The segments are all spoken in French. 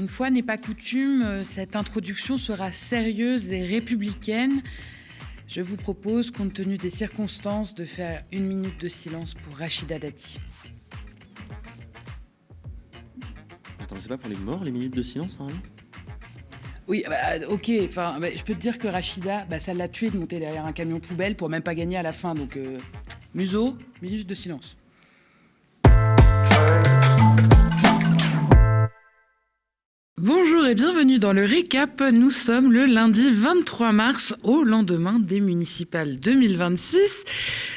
une fois n'est pas coutume, cette introduction sera sérieuse et républicaine. Je vous propose, compte tenu des circonstances, de faire 1 minute de silence pour Rachida Dati. Attends, c'est pas pour les morts, les minutes de silence, normalement ? Oui, ok, je peux te dire que Rachida, ça l'a tué de monter derrière un camion poubelle pour même pas gagner à la fin, donc museau, minute de silence. Bonjour et bienvenue dans le récap. Nous sommes le lundi 23 mars, au lendemain des municipales 2026.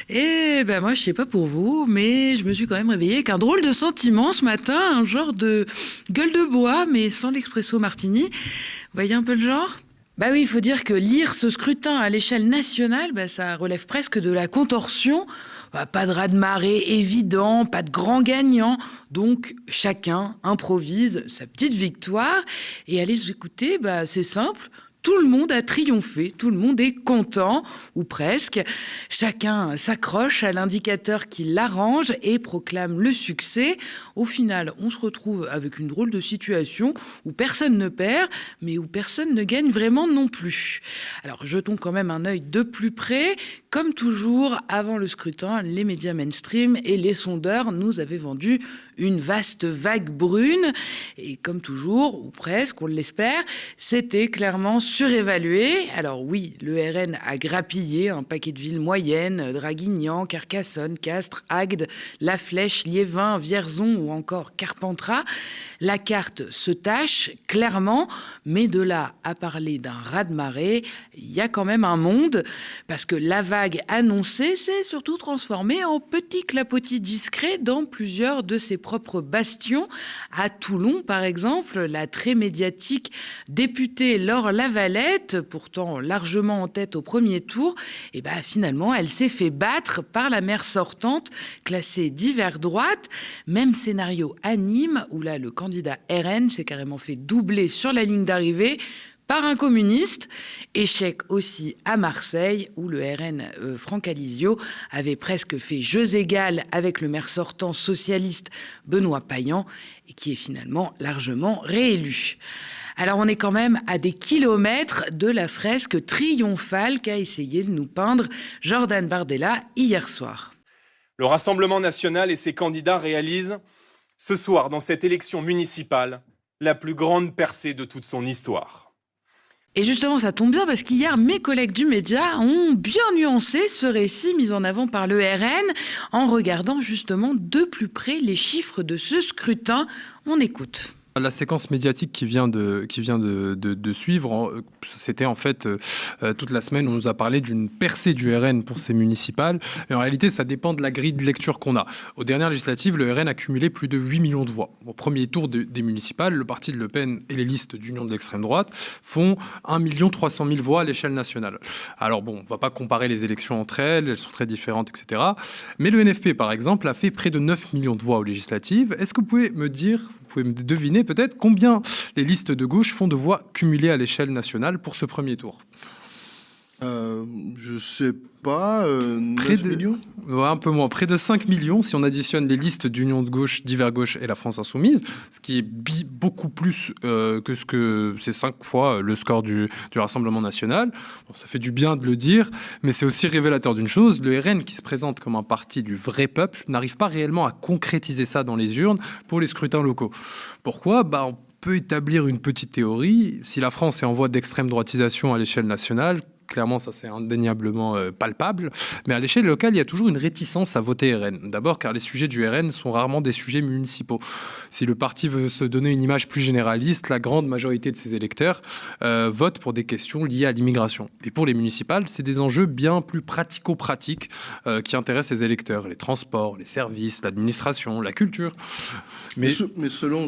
Et moi, je sais pas pour vous, mais je me suis quand même réveillée avec un drôle de sentiment ce matin, un genre de gueule de bois, mais sans l'expresso martini. Vous voyez un peu le genre ? Oui, il faut dire que lire ce scrutin à l'échelle nationale, ça relève presque de la contorsion. Pas de raz-de-marée évident, pas de grand gagnant. Donc, chacun improvise sa petite victoire. Et allez écouter, c'est simple. Tout le monde a triomphé, tout le monde est content, ou presque. Chacun s'accroche à l'indicateur qui l'arrange et proclame le succès. Au final, on se retrouve avec une drôle de situation où personne ne perd, mais où personne ne gagne vraiment non plus. Alors, jetons quand même un œil de plus près. Comme toujours, avant le scrutin, les médias mainstream et les sondeurs nous avaient vendu une vaste vague brune. Et comme toujours, ou presque, on l'espère, c'était clairement surévalué. Alors oui, le RN a grappillé un paquet de villes moyennes, Draguignan, Carcassonne, Castres, Agde, La Flèche, Liévin, Vierzon ou encore Carpentras. La carte se tâche, clairement, mais de là à parler d'un raz-de-marée, il y a quand même un monde, parce que la vague annoncée s'est surtout transformée en petit clapotis discret dans plusieurs de ses propres bastions. À Toulon, par exemple, la très médiatique députée Laure Lavalette, pourtant largement en tête au premier tour, finalement, elle s'est fait battre par la maire sortante, classée d'hiver droite. Même scénario à Nîmes, où là, le candidat RN s'est carrément fait doubler sur la ligne d'arrivée par un communiste. Échec aussi à Marseille, où le RN Franck Alizio avait presque fait jeux égales avec le maire sortant socialiste Benoît Payan, et qui est finalement largement réélu. Alors on est quand même à des kilomètres de la fresque triomphale qu'a essayé de nous peindre Jordan Bardella hier soir. Le Rassemblement national et ses candidats réalisent, ce soir, dans cette élection municipale, la plus grande percée de toute son histoire. Et justement, ça tombe bien parce qu'hier, mes collègues du média ont bien nuancé ce récit mis en avant par le RN en regardant justement de plus près les chiffres de ce scrutin. On écoute. La séquence médiatique qui vient de suivre, c'était en fait toute la semaine, on nous a parlé d'une percée du RN pour ces municipales. Et en réalité, ça dépend de la grille de lecture qu'on a. Aux dernières législatives, le RN a cumulé plus de 8 millions de voix. Au premier tour des municipales, le parti de Le Pen et les listes d'union de l'extrême droite font 1 300 000 voix à l'échelle nationale. Alors bon, on ne va pas comparer les élections entre elles sont très différentes, etc. Mais le NFP, par exemple, a fait près de 9 millions de voix aux législatives. Est-ce que vous pouvez me deviner peut-être combien les listes de gauche font de voix cumulées à l'échelle nationale pour ce premier tour ? Je sais pas, 9 millions ? Ouais, un peu moins, près de 5 millions si on additionne les listes d'union de gauche, d'hiver gauche et la France insoumise, ce qui est beaucoup plus que c'est 5 fois le score du Rassemblement national. Bon, ça fait du bien de le dire, mais c'est aussi révélateur d'une chose, le RN qui se présente comme un parti du vrai peuple n'arrive pas réellement à concrétiser ça dans les urnes pour les scrutins locaux. Pourquoi ? On peut établir une petite théorie. Si la France est en voie d'extrême droitisation à l'échelle nationale, clairement, ça c'est indéniablement palpable. Mais à l'échelle locale, il y a toujours une réticence à voter RN. D'abord car les sujets du RN sont rarement des sujets municipaux. Si le parti veut se donner une image plus généraliste, la grande majorité de ses électeurs votent pour des questions liées à l'immigration. Et pour les municipales, c'est des enjeux bien plus pratico-pratiques qui intéressent les électeurs. Les transports, les services, l'administration, la culture. Mais selon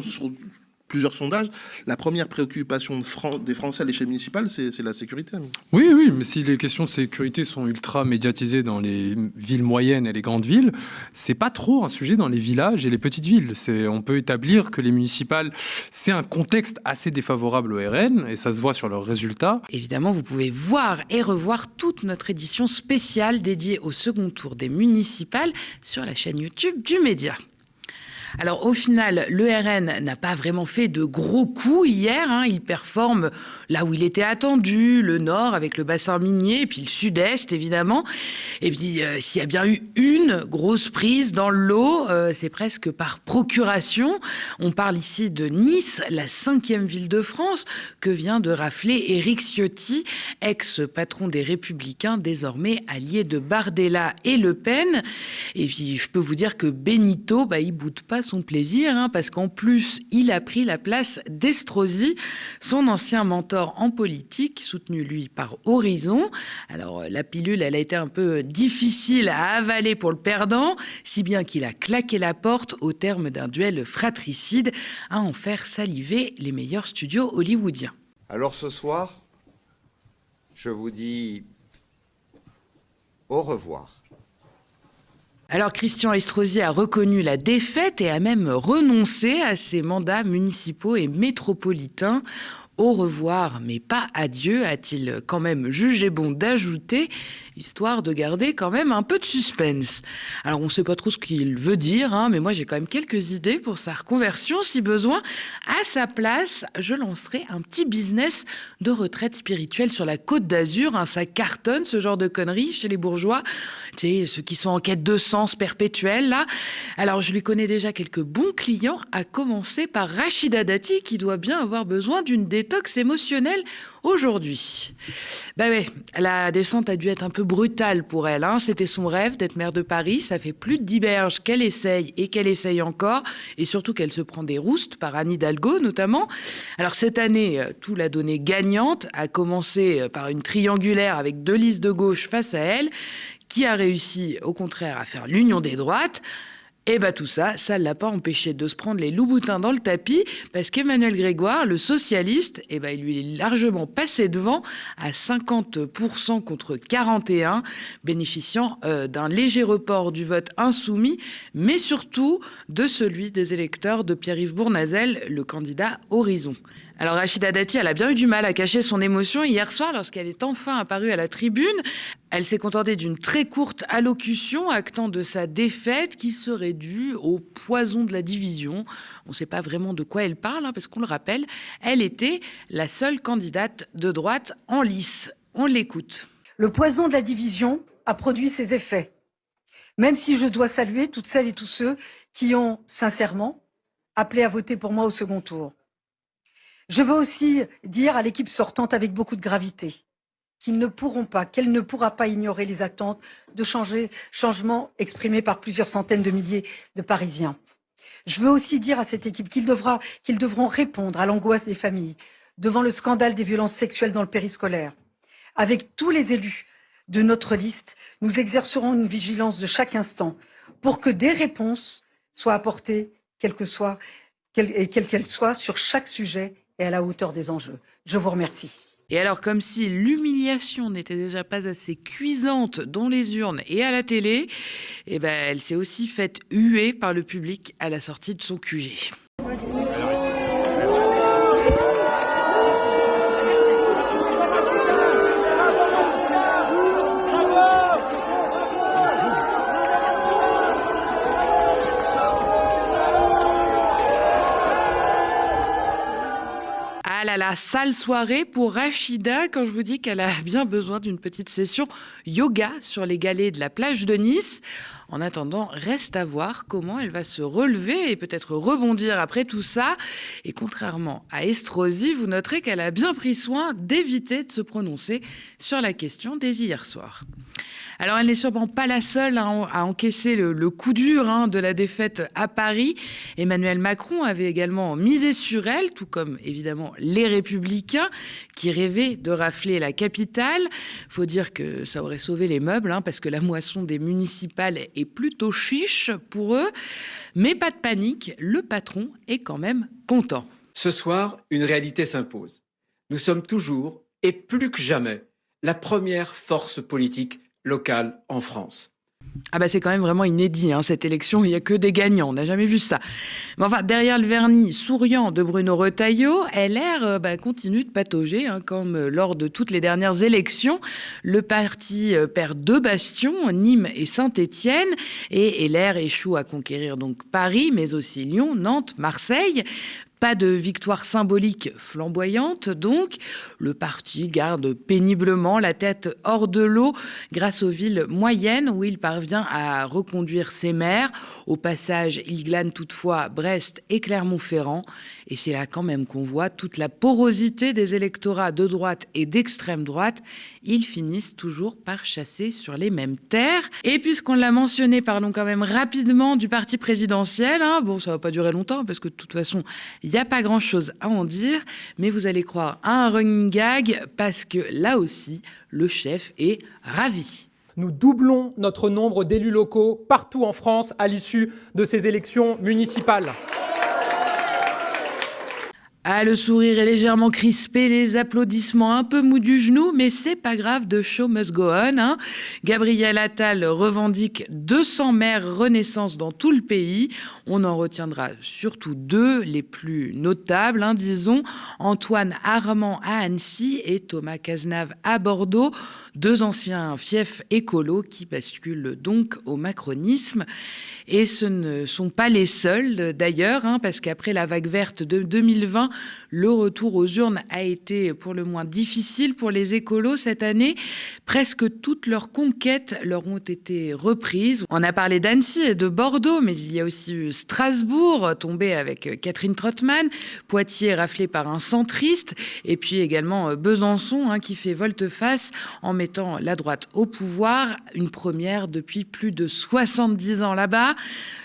plusieurs sondages, la première préoccupation des Français à l'échelle municipale, c'est la sécurité. Oui, mais si les questions de sécurité sont ultra médiatisées dans les villes moyennes et les grandes villes, c'est pas trop un sujet dans les villages et les petites villes. On peut établir que les municipales, c'est un contexte assez défavorable au RN, et ça se voit sur leurs résultats. Évidemment, vous pouvez voir et revoir toute notre édition spéciale dédiée au second tour des municipales sur la chaîne YouTube du Média. Alors au final, le RN n'a pas vraiment fait de gros coups hier. Il performe là où il était attendu, le nord avec le bassin minier, et puis le sud-est évidemment. Et puis s'il y a bien eu une grosse prise dans le lot, c'est presque par procuration. On parle ici de Nice, la 5e ville de France, que vient de rafler Éric Ciotti, ex-patron des Républicains, désormais allié de Bardella et Le Pen. Et puis je peux vous dire que Benito, il boude pas son plaisir, parce qu'en plus, il a pris la place d'Estrosi, son ancien mentor en politique, soutenu lui par Horizon. Alors la pilule, elle a été un peu difficile à avaler pour le perdant, si bien qu'il a claqué la porte au terme d'un duel fratricide à en faire saliver les meilleurs studios hollywoodiens. Alors ce soir, je vous dis au revoir. Alors Christian Estrosi a reconnu la défaite et a même renoncé à ses mandats municipaux et métropolitains. Au revoir, mais pas adieu, a-t-il quand même jugé bon d'ajouter, histoire de garder quand même un peu de suspense. Alors on ne sait pas trop ce qu'il veut dire, mais moi j'ai quand même quelques idées pour sa reconversion si besoin. À sa place, je lancerai un petit business de retraite spirituelle sur la Côte d'Azur. Ça cartonne ce genre de conneries chez les bourgeois, tu sais, ceux qui sont en quête de sens perpétuel là. Alors je lui connais déjà quelques bons clients, à commencer par Rachida Dati qui doit bien avoir besoin d'une détox émotionnelle aujourd'hui. Ouais, la descente a dû être un peu brutale pour elle. C'était son rêve d'être maire de Paris. Ça fait plus de 10 berges qu'elle essaye et qu'elle essaye encore. Et surtout qu'elle se prend des roustes par Anne Hidalgo notamment. Alors cette année, tout l'a donnée gagnante, à commencer par une triangulaire avec 2 listes de gauche face à elle, qui a réussi au contraire à faire l'union des droites. Et tout ça ne l'a pas empêché de se prendre les loups-boutins dans le tapis, parce qu'Emmanuel Grégoire, le socialiste, il lui est largement passé devant à 50% contre 41%, bénéficiant d'un léger report du vote insoumis, mais surtout de celui des électeurs de Pierre-Yves Bournazel, le candidat Horizon. Alors Rachida Dati, elle a bien eu du mal à cacher son émotion hier soir lorsqu'elle est enfin apparue à la tribune. Elle s'est contentée d'une très courte allocution actant de sa défaite qui serait due au poison de la division. On ne sait pas vraiment de quoi elle parle, parce qu'on le rappelle, elle était la seule candidate de droite en lice. On l'écoute. Le poison de la division a produit ses effets. Même si je dois saluer toutes celles et tous ceux qui ont sincèrement appelé à voter pour moi au second tour. Je veux aussi dire à l'équipe sortante avec beaucoup de gravité qu'elle ne pourra pas ignorer les attentes de changements exprimés par plusieurs centaines de milliers de Parisiens. Je veux aussi dire à cette équipe qu'ils devront répondre à l'angoisse des familles devant le scandale des violences sexuelles dans le périscolaire. Avec tous les élus de notre liste, nous exercerons une vigilance de chaque instant pour que des réponses soient apportées, quelle qu'elle soit, sur chaque sujet et à la hauteur des enjeux. Je vous remercie. Et alors, comme si l'humiliation n'était déjà pas assez cuisante dans les urnes et à la télé, elle s'est aussi faite huer par le public à la sortie de son QG. La sale soirée pour Rachida quand je vous dis qu'elle a bien besoin d'une petite session yoga sur les galets de la plage de Nice. En attendant, reste à voir comment elle va se relever et peut-être rebondir après tout ça. Et contrairement à Estrosi, vous noterez qu'elle a bien pris soin d'éviter de se prononcer sur la question dès hier soir. Alors, elle n'est sûrement pas la seule à encaisser le coup dur de la défaite à Paris. Emmanuel Macron avait également misé sur elle, tout comme évidemment les Républicains qui rêvaient de rafler la capitale. Faut dire que ça aurait sauvé les meubles, parce que la moisson des municipales est plutôt chiche pour eux. Mais pas de panique, le patron est quand même content. Ce soir, une réalité s'impose. Nous sommes toujours, et plus que jamais, la première force politique locale en France. Ah bah c'est quand même vraiment inédit, cette élection, il n'y a que des gagnants, on n'a jamais vu ça. Mais enfin, derrière le vernis souriant de Bruno Retailleau, LR continue de patauger, comme lors de toutes les dernières élections. Le parti perd 2 bastions, Nîmes et Saint-Étienne, et LR échoue à conquérir donc Paris, mais aussi Lyon, Nantes, Marseille. Pas de victoire symbolique flamboyante, donc. Le parti garde péniblement la tête hors de l'eau grâce aux villes moyennes où il parvient à reconduire ses maires. Au passage, il glane toutefois Brest et Clermont-Ferrand. Et c'est là quand même qu'on voit toute la porosité des électorats de droite et d'extrême droite. Ils finissent toujours par chasser sur les mêmes terres. Et puisqu'on l'a mentionné, parlons quand même rapidement du parti présidentiel. Bon, ça va pas durer longtemps parce que de toute façon, il n'y a pas grand-chose à en dire, mais vous allez croire à un running gag parce que là aussi, le chef est ravi. Nous doublons notre nombre d'élus locaux partout en France à l'issue de ces élections municipales. Ah, le sourire est légèrement crispé, les applaudissements un peu mous du genou, mais c'est pas grave, the show must go on. Gabriel Attal revendique 200 maires Renaissance dans tout le pays. On en retiendra surtout 2, les plus notables, disons, Antoine Armand à Annecy et Thomas Cazenave à Bordeaux, 2 anciens fiefs écolos qui basculent donc au macronisme. Et ce ne sont pas les seuls d'ailleurs, parce qu'après la vague verte de 2020, le retour aux urnes a été pour le moins difficile pour les écolos cette année. Presque toutes leurs conquêtes leur ont été reprises. On a parlé d'Annecy et de Bordeaux, mais il y a aussi eu Strasbourg, tombé avec Catherine Trottmann, Poitiers raflé par un centriste, et puis également Besançon qui fait volte-face en mettant la droite au pouvoir, une première depuis plus de 70 ans là-bas.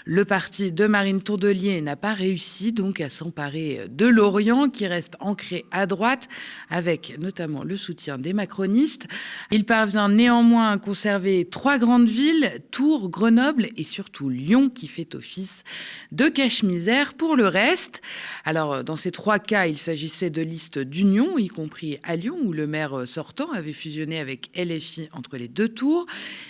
Le parti de Marine Tondelier n'a pas réussi donc à s'emparer de Lorient, qui reste ancré à droite, avec notamment le soutien des macronistes. Il parvient néanmoins à conserver 3 grandes villes, Tours, Grenoble et surtout Lyon, qui fait office de cache-misère pour le reste. Alors, dans ces 3 cas, il s'agissait de listes d'union, y compris à Lyon, où le maire sortant avait fusionné avec LFI entre les 2 tours.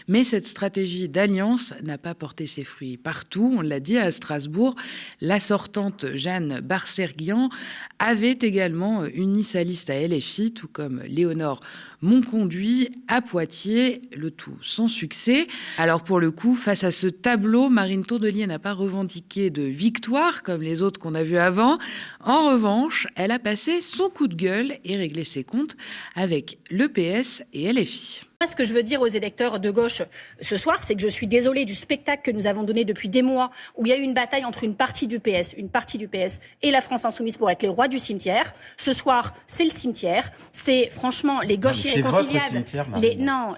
Mais cette stratégie d'alliance n'a pas porté ses fruits partout. On l'a dit, à Strasbourg, la sortante Jeanne Barserguian avait également uni sa liste à LFI, tout comme Léonore Monconduit à Poitiers, le tout sans succès. Alors pour le coup, face à ce tableau, Marine Tondelier n'a pas revendiqué de victoire comme les autres qu'on a vus avant. En revanche, elle a passé son coup de gueule et réglé ses comptes avec le PS et LFI. Ce que je veux dire aux électeurs de gauche ce soir, c'est que je suis désolée du spectacle que nous avons donné depuis des mois, où il y a eu une bataille entre une partie du PS et la France Insoumise pour être les rois du cimetière. Ce soir, c'est le cimetière. C'est franchement les gauches irréconciliables.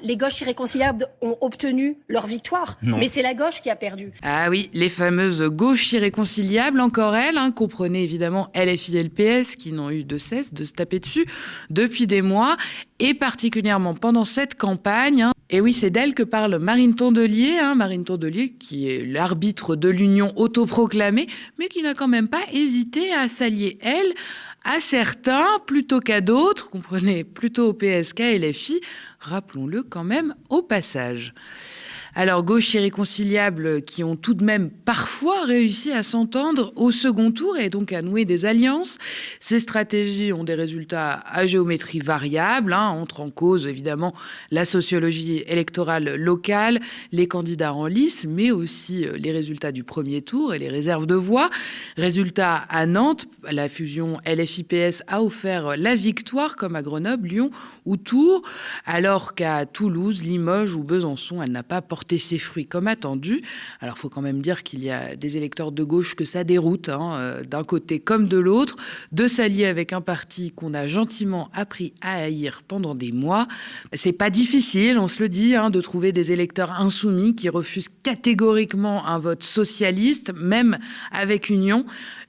Les gauches irréconciliables ont obtenu leur victoire, mais c'est la gauche qui a perdu. Ah oui, les fameuses gauches irréconciliables, encore elles, comprenez évidemment LFI et le PS, qui n'ont eu de cesse de se taper dessus depuis des mois, et particulièrement pendant cette campagne. Et oui, c'est d'elle que parle Marine Tondelier, Marine Tondelier qui est l'arbitre de l'union autoproclamée, mais qui n'a quand même pas hésité à s'allier, elle, à certains plutôt qu'à d'autres, comprenez, plutôt au PS qu'à LFI, rappelons-le quand même au passage. Alors, gauche irréconciliables qui ont tout de même parfois réussi à s'entendre au second tour et donc à nouer des alliances. Ces stratégies ont des résultats à géométrie variable, entre en cause évidemment la sociologie électorale locale, les candidats en lice, mais aussi les résultats du premier tour et les réserves de voix. Résultat à Nantes, la fusion LFI-PS a offert la victoire comme à Grenoble, Lyon ou Tours, alors qu'à Toulouse, Limoges ou Besançon, elle n'a pas porté ses fruits comme attendu. Alors, il faut quand même dire qu'il y a des électeurs de gauche que ça déroute, d'un côté comme de l'autre, de s'allier avec un parti qu'on a gentiment appris à haïr pendant des mois. C'est pas difficile, on se le dit, de trouver des électeurs insoumis qui refusent catégoriquement un vote socialiste, même avec Union.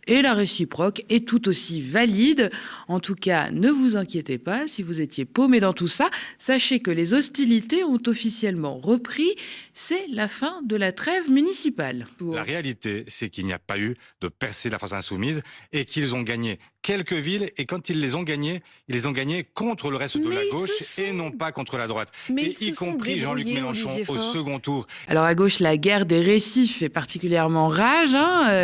Et la réciproque est tout aussi valide. En tout cas, ne vous inquiétez pas, si vous étiez paumé dans tout ça, sachez que les hostilités ont officiellement repris. C'est la fin de la trêve municipale. La réalité, c'est qu'il n'y a pas eu de percée de la France Insoumise et qu'ils ont gagné quelques villes, et quand ils les ont gagnés contre le reste de la gauche et non pas contre la droite. Et y compris Jean-Luc Mélenchon au second tour. Alors à gauche, la guerre des récits fait particulièrement rage.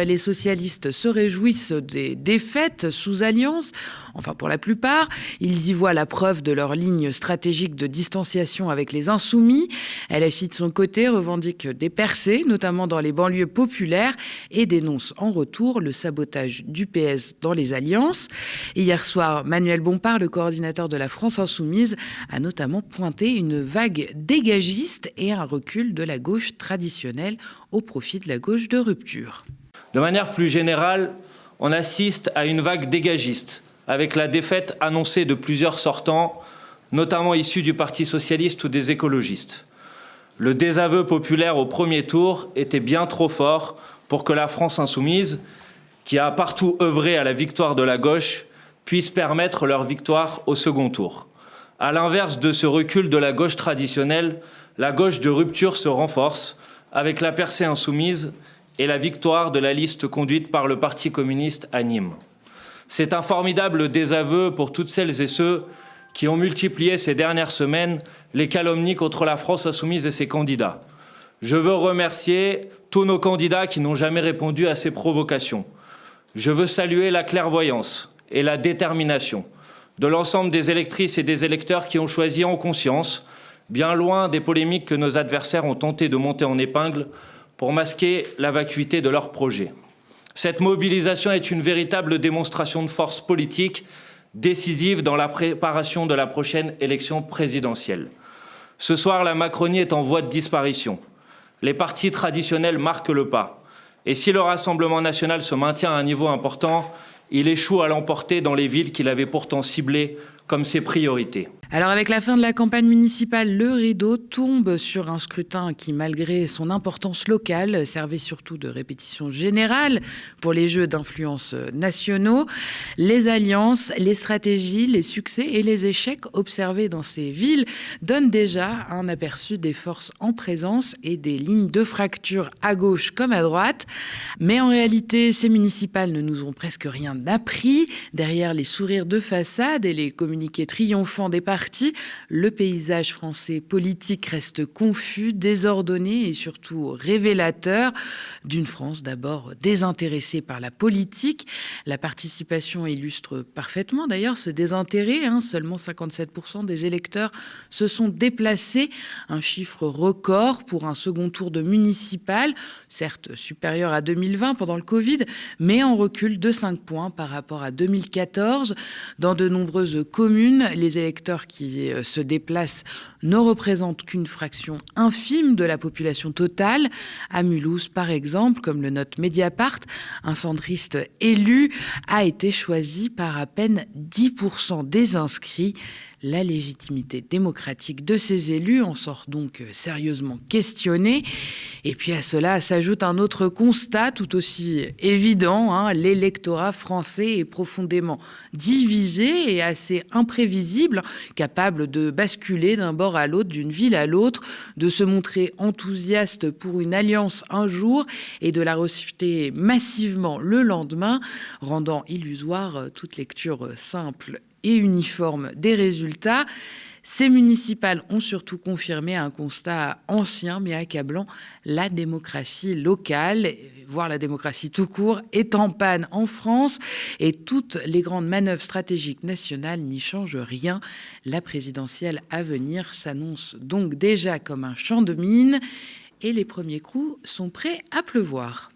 Les socialistes se réjouissent des défaites sous alliance, enfin pour la plupart. Ils y voient la preuve de leur ligne stratégique de distanciation avec les insoumis. LFI de son côté revendique des percées, notamment dans les banlieues populaires, et dénonce en retour le sabotage du PS dans les alliances. Et hier soir, Manuel Bompard, le coordinateur de la France Insoumise, a notamment pointé une vague dégagiste et un recul de la gauche traditionnelle au profit de la gauche de rupture. De manière plus générale, on assiste à une vague dégagiste, avec la défaite annoncée de plusieurs sortants, notamment issus du Parti socialiste ou des écologistes. Le désaveu populaire au premier tour était bien trop fort pour que la France insoumise, qui a partout œuvré à la victoire de la gauche, puisse permettre leur victoire au second tour. À l'inverse de ce recul de la gauche traditionnelle, la gauche de rupture se renforce avec la percée insoumise et la victoire de la liste conduite par le Parti communiste à Nîmes. C'est un formidable désaveu pour toutes celles et ceux qui ont multiplié ces dernières semaines les calomnies contre la France insoumise et ses candidats. Je veux remercier tous nos candidats qui n'ont jamais répondu à ces provocations. Je veux saluer la clairvoyance et la détermination de l'ensemble des électrices et des électeurs qui ont choisi en conscience, bien loin des polémiques que nos adversaires ont tenté de monter en épingle pour masquer la vacuité de leur projet. Cette mobilisation est une véritable démonstration de force politique décisive dans la préparation de la prochaine élection présidentielle. Ce soir, la Macronie est en voie de disparition. Les partis traditionnels marquent le pas. Et si le Rassemblement national se maintient à un niveau important, il échoue à l'emporter dans les villes qu'il avait pourtant ciblées comme ses priorités. Alors avec la fin de la campagne municipale, le rideau tombe sur un scrutin qui, malgré son importance locale, servait surtout de répétition générale pour les jeux d'influence nationaux. Les alliances, les stratégies, les succès et les échecs observés dans ces villes donnent déjà un aperçu des forces en présence et des lignes de fracture à gauche comme à droite. Mais en réalité, ces municipales ne nous ont presque rien appris. Derrière les sourires de façade et les communiqués triomphants des partis, le paysage français politique reste confus, désordonné et surtout révélateur d'une France d'abord désintéressée par la politique. La participation illustre parfaitement d'ailleurs ce désintérêt. Seulement 57% des électeurs se sont déplacés, un chiffre record pour un second tour de municipal, certes supérieur à 2020 pendant le Covid, mais en recul de 5 points par rapport à 2014. Dans de nombreuses communes, les électeurs qui se déplacent ne représentent qu'une fraction infime de la population totale. À Mulhouse, par exemple, comme le note Mediapart, un centriste élu a été choisi par à peine 10% des inscrits. La légitimité démocratique de ces élus en sort donc sérieusement questionnée. Et puis à cela s'ajoute un autre constat tout aussi évident. L'électorat français est profondément divisé et assez imprévisible, capable de basculer d'un bord à l'autre, d'une ville à l'autre, de se montrer enthousiaste pour une alliance un jour et de la rejeter massivement le lendemain, rendant illusoire toute lecture simple et uniforme des résultats. Ces municipales ont surtout confirmé un constat ancien mais accablant. La démocratie locale, voire la démocratie tout court, est en panne en France et toutes les grandes manœuvres stratégiques nationales n'y changent rien. La présidentielle à venir s'annonce donc déjà comme un champ de mines et les premiers coups sont prêts à pleuvoir.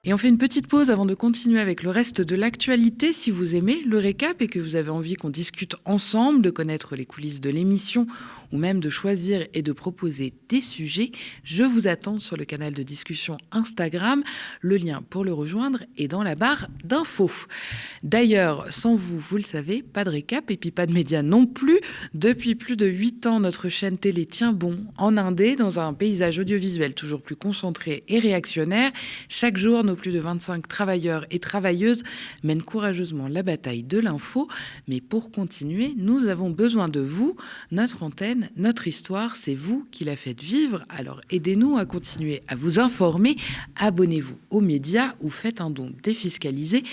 Et on fait une petite pause avant de continuer avec le reste de l'actualité. Si vous aimez le récap et que vous avez envie qu'on discute ensemble, de connaître les coulisses de l'émission ou même de choisir et de proposer des sujets, je vous attends sur le canal de discussion Instagram. Le lien pour le rejoindre est dans la barre d'infos. D'ailleurs, sans vous, vous le savez, pas de récap et puis pas de médias non plus. Depuis plus de 8 ans, notre chaîne télé tient bon en indé dans un paysage audiovisuel toujours plus concentré et réactionnaire. Chaque jour, nos plus de 25 travailleurs et travailleuses mènent courageusement la bataille de l'info. Mais pour continuer, nous avons besoin de vous. Notre antenne, notre histoire, c'est vous qui la faites vivre. Alors aidez-nous à continuer à vous informer. Abonnez-vous aux médias ou faites un don défiscalisé.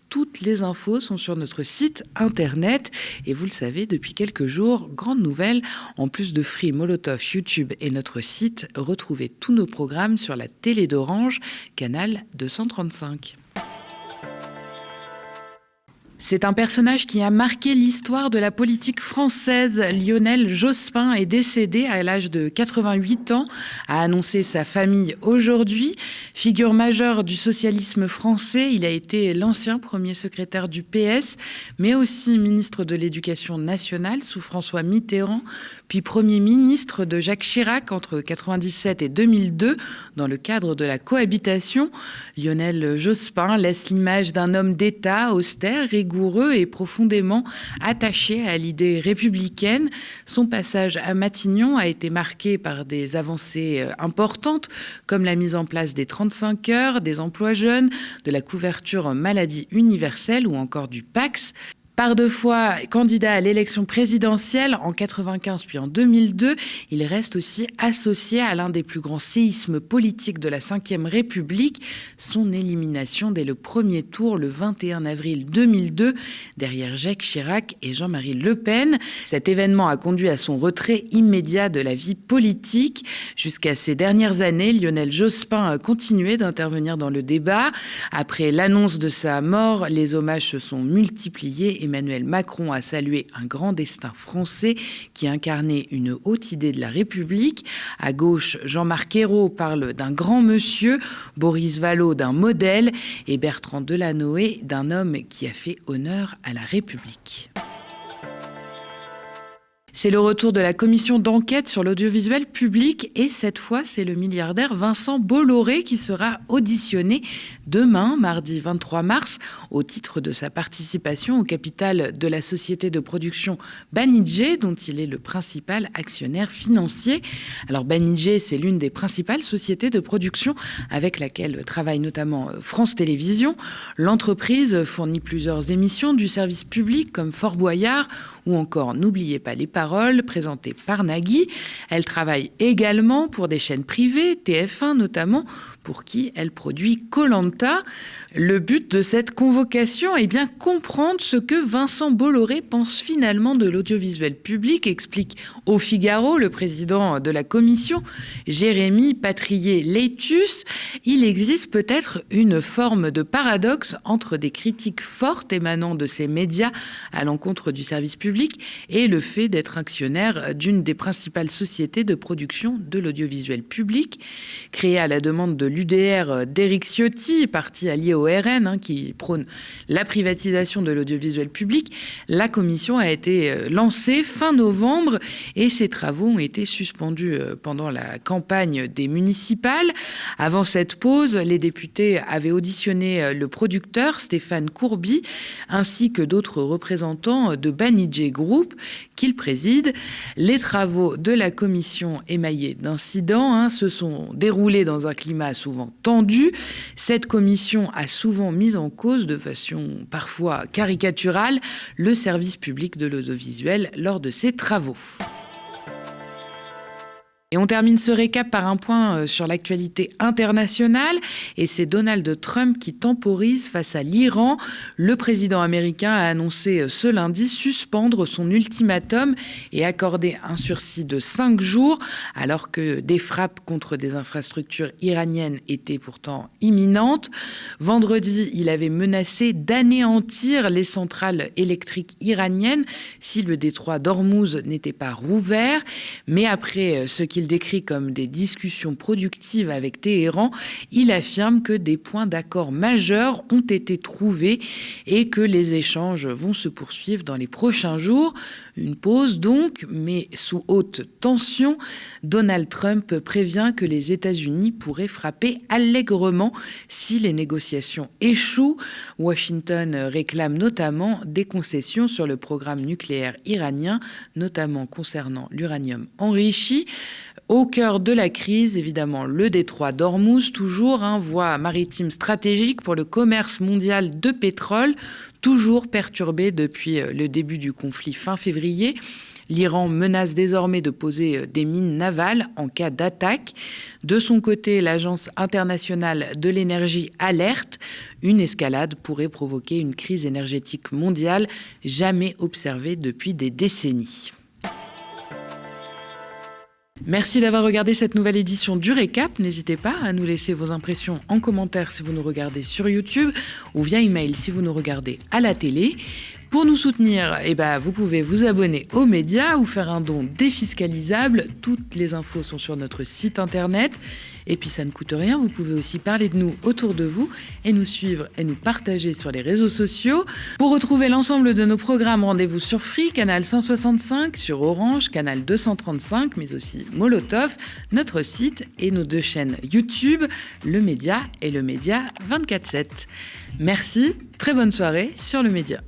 Toutes les infos sont sur notre site internet. Et vous le savez, depuis quelques jours, grande nouvelle, en plus de Free, Molotov, YouTube et notre site, retrouvez tous nos programmes sur la télé d'Orange, canal 235. C'est un personnage qui a marqué l'histoire de la politique française. Lionel Jospin est décédé à l'âge de 88 ans, a annoncé sa famille aujourd'hui. Figure majeure du socialisme français, il a été l'ancien premier secrétaire du PS, mais aussi ministre de l'Éducation nationale sous François Mitterrand, puis premier ministre de Jacques Chirac entre 1997 et 2002 dans le cadre de la cohabitation. Lionel Jospin laisse l'image d'un homme d'État austère, rigoureux et profondément attaché à l'idée républicaine. Son passage à Matignon a été marqué par des avancées importantes, comme la mise en place des 35 heures, des emplois jeunes, de la couverture maladie universelle ou encore du PAX. Par deux fois candidat à l'élection présidentielle en 1995 puis en 2002, il reste aussi associé à l'un des plus grands séismes politiques de la Ve République, son élimination dès le premier tour le 21 avril 2002 derrière Jacques Chirac et Jean-Marie Le Pen. Cet événement a conduit à son retrait immédiat de la vie politique. Jusqu'à ces dernières années, Lionel Jospin a continué d'intervenir dans le débat. Après l'annonce de sa mort, les hommages se sont multipliés. Emmanuel Macron a salué un grand destin français qui incarnait une haute idée de la République. À gauche, Jean-Marc Ayrault parle d'un grand monsieur, Boris Vallaud d'un modèle et Bertrand Delanoë d'un homme qui a fait honneur à la République. C'est le retour de la commission d'enquête sur l'audiovisuel public et cette fois, c'est le milliardaire Vincent Bolloré qui sera auditionné demain, mardi 23 mars, au titre de sa participation au capital de la société de production Banijé, dont il est le principal actionnaire financier. Alors Banijé, c'est l'une des principales sociétés de production avec laquelle travaille notamment France Télévisions. L'entreprise fournit plusieurs émissions du service public comme Fort Boyard ou encore N'oubliez pas les paroles, présentée par Nagui. Elle travaille également pour des chaînes privées, TF1 notamment, pour qui elle produit Koh-Lanta. Le but de cette convocation est bien comprendre ce que Vincent Bolloré pense finalement de l'audiovisuel public, explique au Figaro le président de la commission, Jérémy Patrier-Leitus. Il existe peut-être une forme de paradoxe entre des critiques fortes émanant de ces médias à l'encontre du service public et le fait d'être actionnaire d'une des principales sociétés de production de l'audiovisuel public. Créée à la demande de l'UDR d'Éric Ciotti, parti allié au RN, qui prône la privatisation de l'audiovisuel public, la commission a été lancée fin novembre et ses travaux ont été suspendus pendant la campagne des municipales. Avant cette pause, les députés avaient auditionné le producteur Stéphane Courby ainsi que d'autres représentants de Banijé Group qu'il préside. Les travaux de la commission émaillés d'incidents se sont déroulés dans un climat souvent tendu. Cette commission a souvent mis en cause, de façon parfois caricaturale, le service public de l'audiovisuel lors de ses travaux. Et on termine ce récap par un point sur l'actualité internationale. Et c'est Donald Trump qui temporise face à l'Iran. Le président américain a annoncé ce lundi suspendre son ultimatum et accorder un sursis de 5 jours, alors que des frappes contre des infrastructures iraniennes étaient pourtant imminentes. Vendredi, il avait menacé d'anéantir les centrales électriques iraniennes si le détroit d'Ormuz n'était pas rouvert. Mais après ce qu'il décrit comme des discussions productives avec Téhéran, il affirme que des points d'accord majeurs ont été trouvés et que les échanges vont se poursuivre dans les prochains jours. Une pause donc, mais sous haute tension. Donald Trump prévient que les États-Unis pourraient frapper allègrement si les négociations échouent. Washington réclame notamment des concessions sur le programme nucléaire iranien, notamment concernant l'uranium enrichi. Au cœur de la crise, évidemment, le détroit d'Ormuz, toujours, voie maritime stratégique pour le commerce mondial de pétrole, toujours perturbé depuis le début du conflit fin février. L'Iran menace désormais de poser des mines navales en cas d'attaque. De son côté, l'Agence internationale de l'énergie alerte. Une escalade pourrait provoquer une crise énergétique mondiale jamais observée depuis des décennies. Merci d'avoir regardé cette nouvelle édition du Récap. N'hésitez pas à nous laisser vos impressions en commentaire si vous nous regardez sur YouTube ou via email si vous nous regardez à la télé. Pour nous soutenir, vous pouvez vous abonner aux médias ou faire un don défiscalisable. Toutes les infos sont sur notre site internet. Et puis ça ne coûte rien, vous pouvez aussi parler de nous autour de vous et nous suivre et nous partager sur les réseaux sociaux. Pour retrouver l'ensemble de nos programmes, rendez-vous sur Free, canal 165, sur Orange, canal 235, mais aussi Molotov, notre site et nos 2 chaînes YouTube, Le Média et Le Média 24/7. Merci, très bonne soirée sur Le Média.